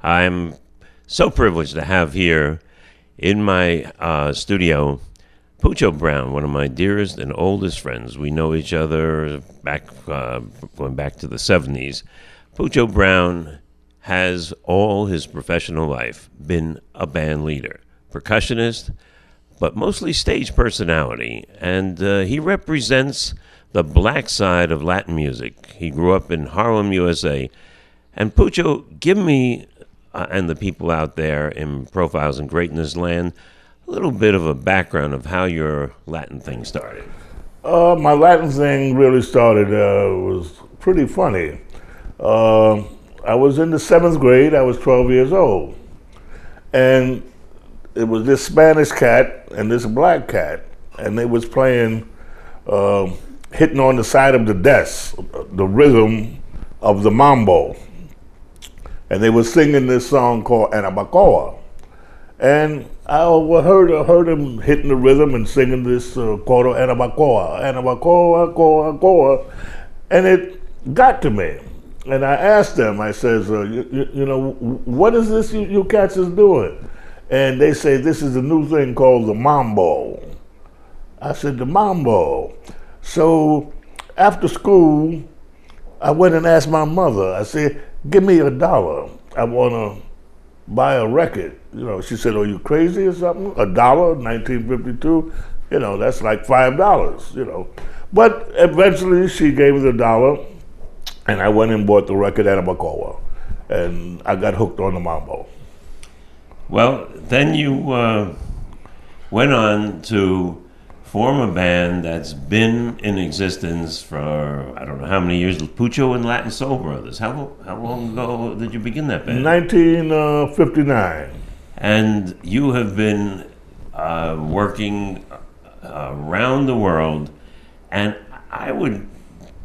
I'm so privileged to have here in my studio Pucho Brown, one of my dearest and oldest friends. We know each other going back to the 70s. Pucho Brown has all his professional life been a band leader, percussionist, but mostly stage personality. And he represents the black side of Latin music. He grew up in Harlem, USA. And Pucho, give me and the people out there in Profiles in Greatness Land a little bit of a background of how your Latin thing started. My Latin thing really started, was pretty funny. I was in the 7th grade, I was 12 years old. And it was this Spanish cat and this black cat, and they was playing, hitting on the side of the desk, the rhythm of the mambo. And they were singing this song called Anabacoa. And I heard him hitting the rhythm and singing this coro Anabacoa, Anabacoa, Coa, Coa. And it got to me. And I asked them, I says, you know, what is this you cats is doing? And they say, this is a new thing called the mambo. I said, the mambo. So after school, I went and asked my mother, I said, give me $1. I want to buy a record. You know, she said, are you crazy or something? $1, 1952, you know, that's like $5, you know. But eventually she gave me the $1, and I went and bought the record Anabacoa, and I got hooked on the mambo. Well, then you went on to form a band that's been in existence for, I don't know how many years, Pucho and Latin Soul Brothers. How long ago did you begin that band? 1959. And you have been working around the world, and I would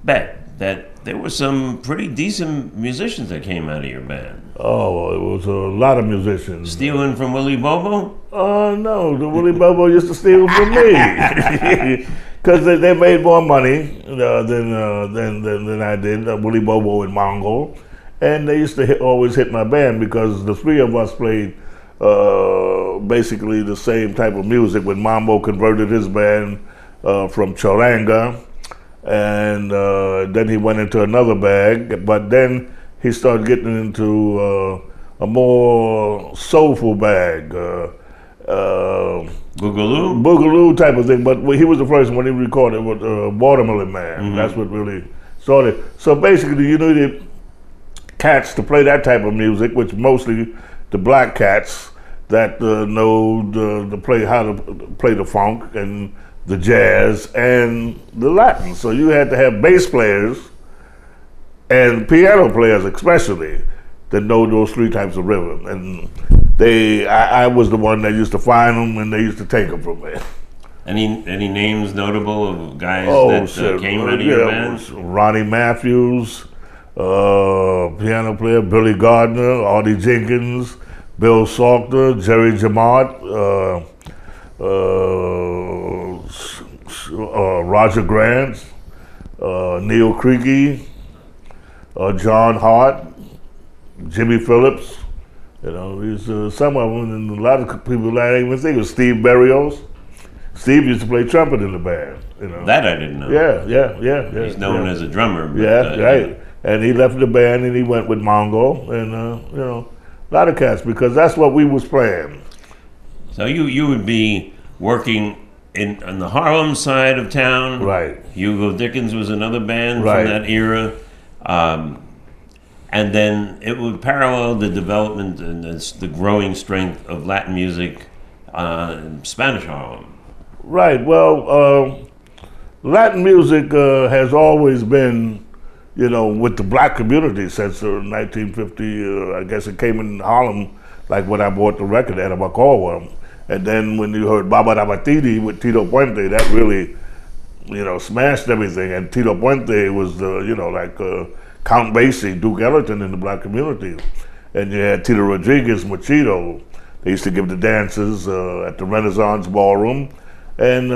bet that there were some pretty decent musicians that came out of your band. Oh, it was a lot of musicians. Stealing from Willie Mobile? No, the Willie Mobile used to steal from me. Because they made more money than I did, Willie Mobile and Mongo. And they used to always hit my band because the three of us played basically the same type of music when Mambo converted his band from charanga. And then he went into another bag, but then he started getting into a more soulful bag, Boogaloo type of thing. But he was the first one he recorded with Watermelon Man. Mm-hmm. That's what really started. So basically, you needed cats to play that type of music, which mostly the black cats that know how to play the funk and the jazz and the Latin. So you had to have bass players and piano players especially that know those three types of rhythm. And I was the one that used to find them and they used to take them from me. Any names notable of guys that came out of your band? Ronnie Matthews, piano player, Billy Gardner, Artie Jenkins, Bill Salter, Jerry Jamart, Roger Grant, Neil Creaky, John Hart, Jimmy Phillips. You know, these some of them, and a lot of people I didn't even think of. Steve Berrios. Steve used to play trumpet in the band. You know, that I didn't know. Yeah. He's known as a drummer. But, right. And he left the band and he went with Mongo, and you know, a lot of cats because that's what we was playing. So you would be working on the Harlem side of town. Right. Hugo Dickens was another band right. from that era. And then it would parallel the development and the growing strength of Latin music in Spanish Harlem. Right. Well, Latin music has always been, you know, with the black community since 1950. I guess it came in Harlem, like when I bought the record at Anabacoa. And then when you heard Baba Dabatidi with Tito Puente, that really, you know, smashed everything. And Tito Puente was the, you know, like Count Basie, Duke Ellington in the black community. And you had Tito Rodriguez, Machito. They used to give the dances at the Renaissance Ballroom. And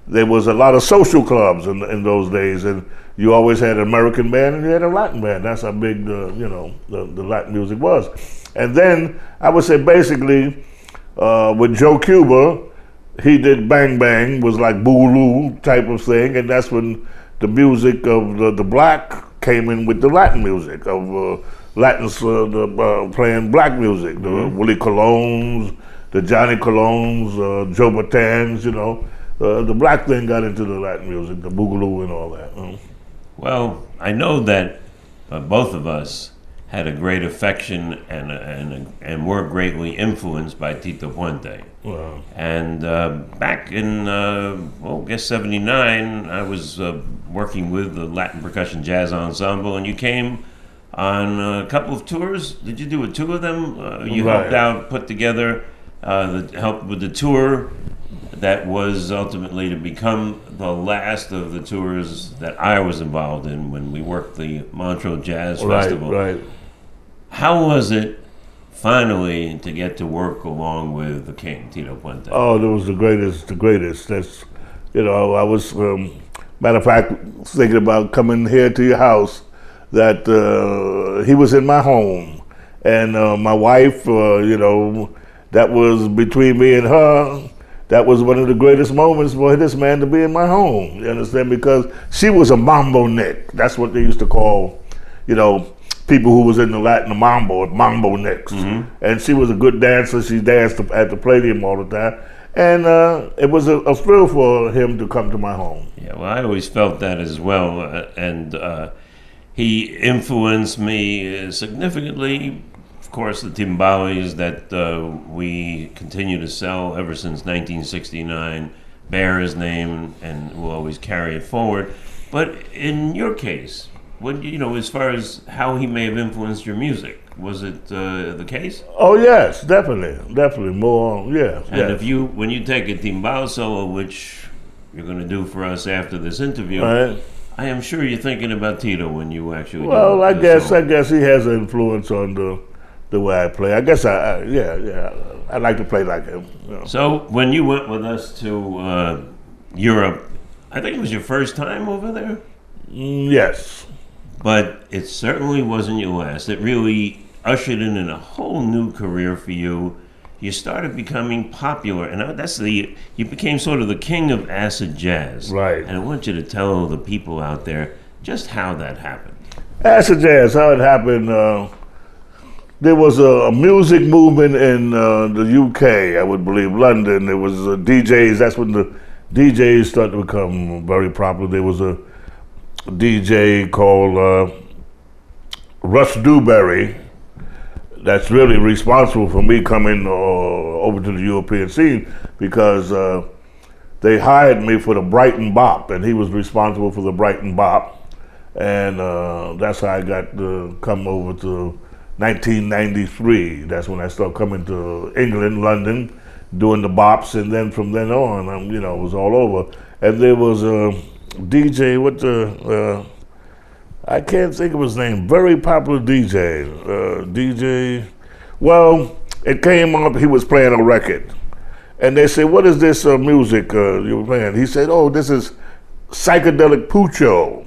there was a lot of social clubs in those days, and you always had an American band and you had a Latin band. That's how big the Latin music was. And then I would say basically with Joe Cuba, he did Bang Bang, was like Boogaloo type of thing, and that's when the music of the black came in with the Latin music of Latins playing black music, the Willie Colognes, the Johnny Colognes, Joe Batans, the black thing got into the Latin music, the Boogaloo and all that. Well, I know that both of us had a great affection and were greatly influenced by Tito Puente. Wow. And back in, I guess 79, I was working with the Latin Percussion Jazz Ensemble, and you came on a couple of tours. Did you do two of them? You Right. helped out, put together, helped with the tour that was ultimately to become the last of the tours that I was involved in when we worked the Montreux Jazz Festival. Right. How was it finally to get to work along with the king, Tito Puente? Oh, that was the greatest. That's, I was, matter of fact, thinking about coming here to your house, that he was in my home. And my wife, that was between me and her, that was one of the greatest moments for this man to be in my home. You understand? Because she was a mambo nick. That's what they used to call, people who was in the Latin mambo nicks. Mm-hmm. And she was a good dancer. She danced at the Palladium all the time. And it was a thrill for him to come to my home. Yeah, well, I always felt that as well. And he influenced me significantly. Of course, the timbales that we continue to sell ever since 1969 bear his name and will always carry it forward. But in your case, as far as how he may have influenced your music, was it the case? Oh yes, definitely more. Yeah. And when you take a timbal solo, which you're going to do for us after this interview, right. I am sure you're thinking about Tito when you actually. Well, I guess he has an influence on the way I play. I guess I like to play like him. So when you went with us to Europe, I think it was your first time over there. Yes. But it certainly wasn't your last. It really ushered in a whole new career for you. You started becoming popular, and you became sort of the king of acid jazz. Right. And I want you to tell the people out there just how that happened. Acid jazz, how it happened. There was a music movement in the UK, I would believe, London. There was DJs. That's when the DJs started to become very popular. There was a DJ called Russ Dewberry that's really responsible for me coming over to the European scene, because they hired me for the Brighton Bop, and he was responsible for the Brighton Bop, and that's how I got to come over to 1993. That's when I started coming to England, London, doing the bops, and then from then on, it was all over. And there was a DJ, I can't think of his name, very popular DJ. Well, it came up, he was playing a record. And they said, what is this music you were playing? He said, oh, this is psychedelic Pucho.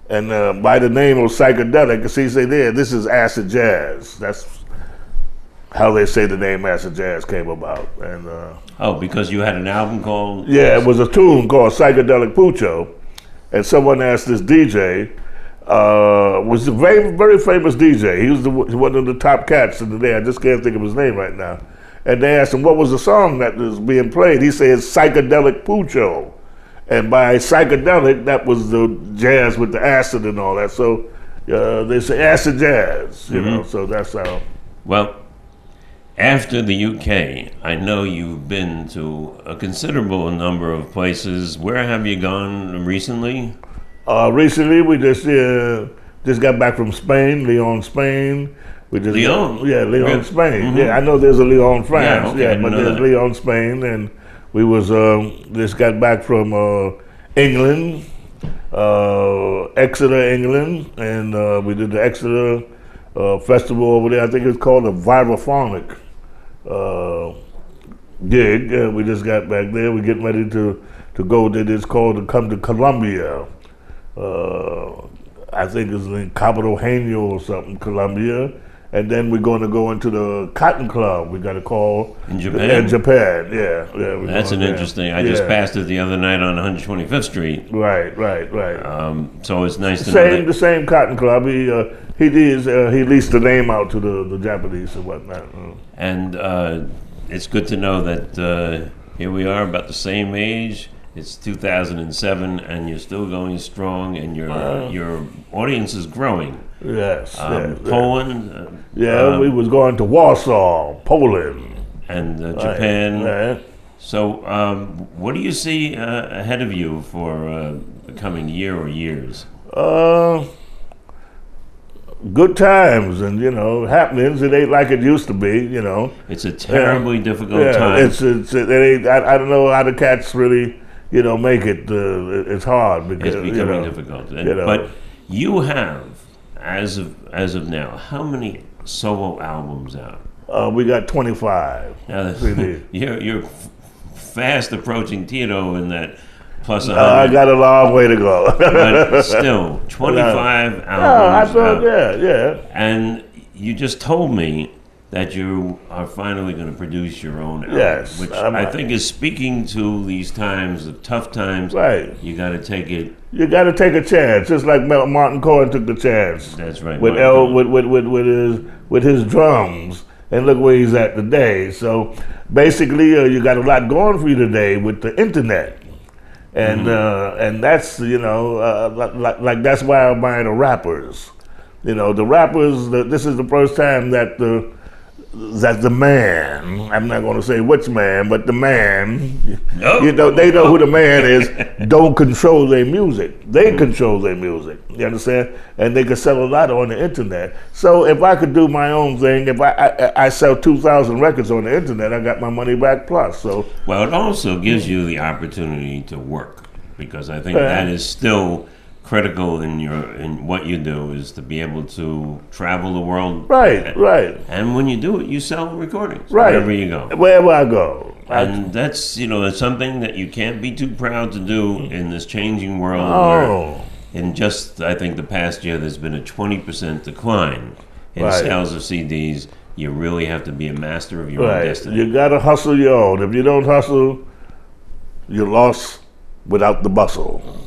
And by the name of psychedelic, he said, this is acid jazz. That's how they say the name acid jazz came about. And because you had an album called? Yeah, it was a tune called Psychedelic Pucho. And someone asked this DJ, was a very, very famous DJ. He was one of the top cats in the day. I just can't think of his name right now. And they asked him, what was the song that was being played? He said, Psychedelic Pucho. And by psychedelic, that was the jazz with the acid and all that. So they say acid jazz, so that's how. Well, after the UK, I know you've been to a considerable number of places. Where have you gone recently? Recently, we just got back from Spain, Lyon, Spain. Lyon? Lyon, Spain. Mm-hmm. Yeah, I know there's a Lyon, France. Yeah, but there's Lyon, Spain, and we was just got back from England, Exeter, England, and we did the Exeter festival over there. I think it's called a Vibraphonic gig. We just got back there. We're getting ready to to go to come to Colombia. I think it's in Cabo Haino or something, Colombia. And then we're going to go into the Cotton Club. We got a call in Japan. In Japan, yeah. That's an interesting. I just passed it the other night on 125th Street. Right. So it's nice to know that. The same Cotton Club. He leased the name out to the Japanese and whatnot. And it's good to know that here we are, about the same age. It's 2007, and you're still going strong, and your audience is growing. Yes. Poland. We was going to Warsaw, Poland, and Japan. Right. So, what do you see ahead of you for the coming year or years? Good times and happenings. It ain't like it used to be. It's a terribly difficult time. It ain't. I don't know how the cats really make it. It's hard because it's becoming difficult. But you have, as of now, how many solo albums out? We got 25. Now, you're fast approaching Tito in that plus 100. I got a long way to go. But still, 25 albums. I thought, yeah. And you just told me that you are finally going to produce your own album, yes, which I think is speaking to these times, the tough times. Right. You got to take it. You got to take a chance, just like Martin Cohen took the chance. That's right. With his drums, and look where he's at today. So basically, you got a lot going for you today with the internet, and that's like that's why I'm buying the rappers. The rappers. This is the first time that the man, I'm not going to say which man, but the man, they know who the man is, don't control their music. They control their music, you understand? And they can sell a lot on the internet. So if I could do my own thing, if I sell 2,000 records on the internet, I got my money back plus. So well, it also gives you the opportunity to work, because I think that is still critical in what you do, is to be able to travel the world. Right. And when you do it, you sell recordings wherever you go. Wherever I go. And that's that's something that you can't be too proud to do in this changing world. Oh. In just, I think, the past year, there's been a 20% decline in sales of CDs. You really have to be a master of your own destiny. You got to hustle your own. If you don't hustle, you're lost without the bustle.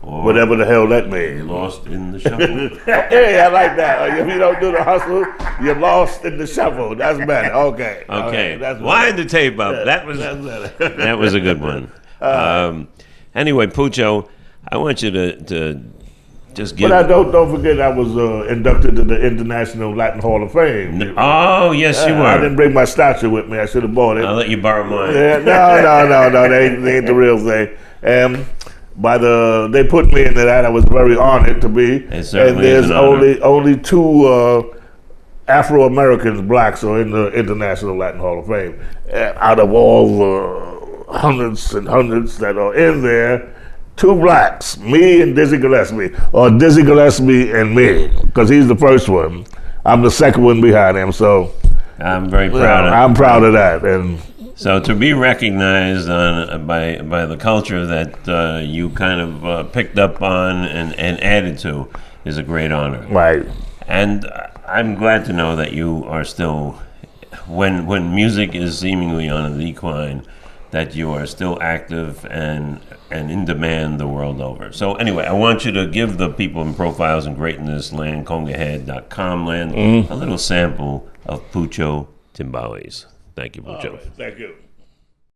Or whatever the hell that means. Lost in the shuffle. Hey, I like that. If you don't do the hustle, you're lost in the shuffle. That's better. Okay. That's wind the tape up. That was a good one. Anyway, Pucho, I want you to just give. But don't forget, I was inducted to the International Latin Hall of Fame. Oh, yes, you were. I didn't bring my statue with me. I should have bought it. I'll let you borrow mine. No. They ain't the real thing. They put me into that. I was very honored to be. And there's only two Afro-Americans, blacks, are in the International Latin Hall of Fame. Out of all the hundreds and hundreds that are in there, two blacks, me and Dizzy Gillespie, or Dizzy Gillespie and me, because he's the first one. I'm the second one behind him, so I'm very proud. I'm proud of that. And so to be recognized by the culture that you kind of picked up on and added to is a great honor. Right. And I'm glad to know that you are still, when music is seemingly on a decline, that you are still active and in demand the world over. So anyway, I want you to give the people in Profiles in Greatness Land, congahead.com land, a little sample of Pucho Timbales. Thank you, Pucho. Thank you.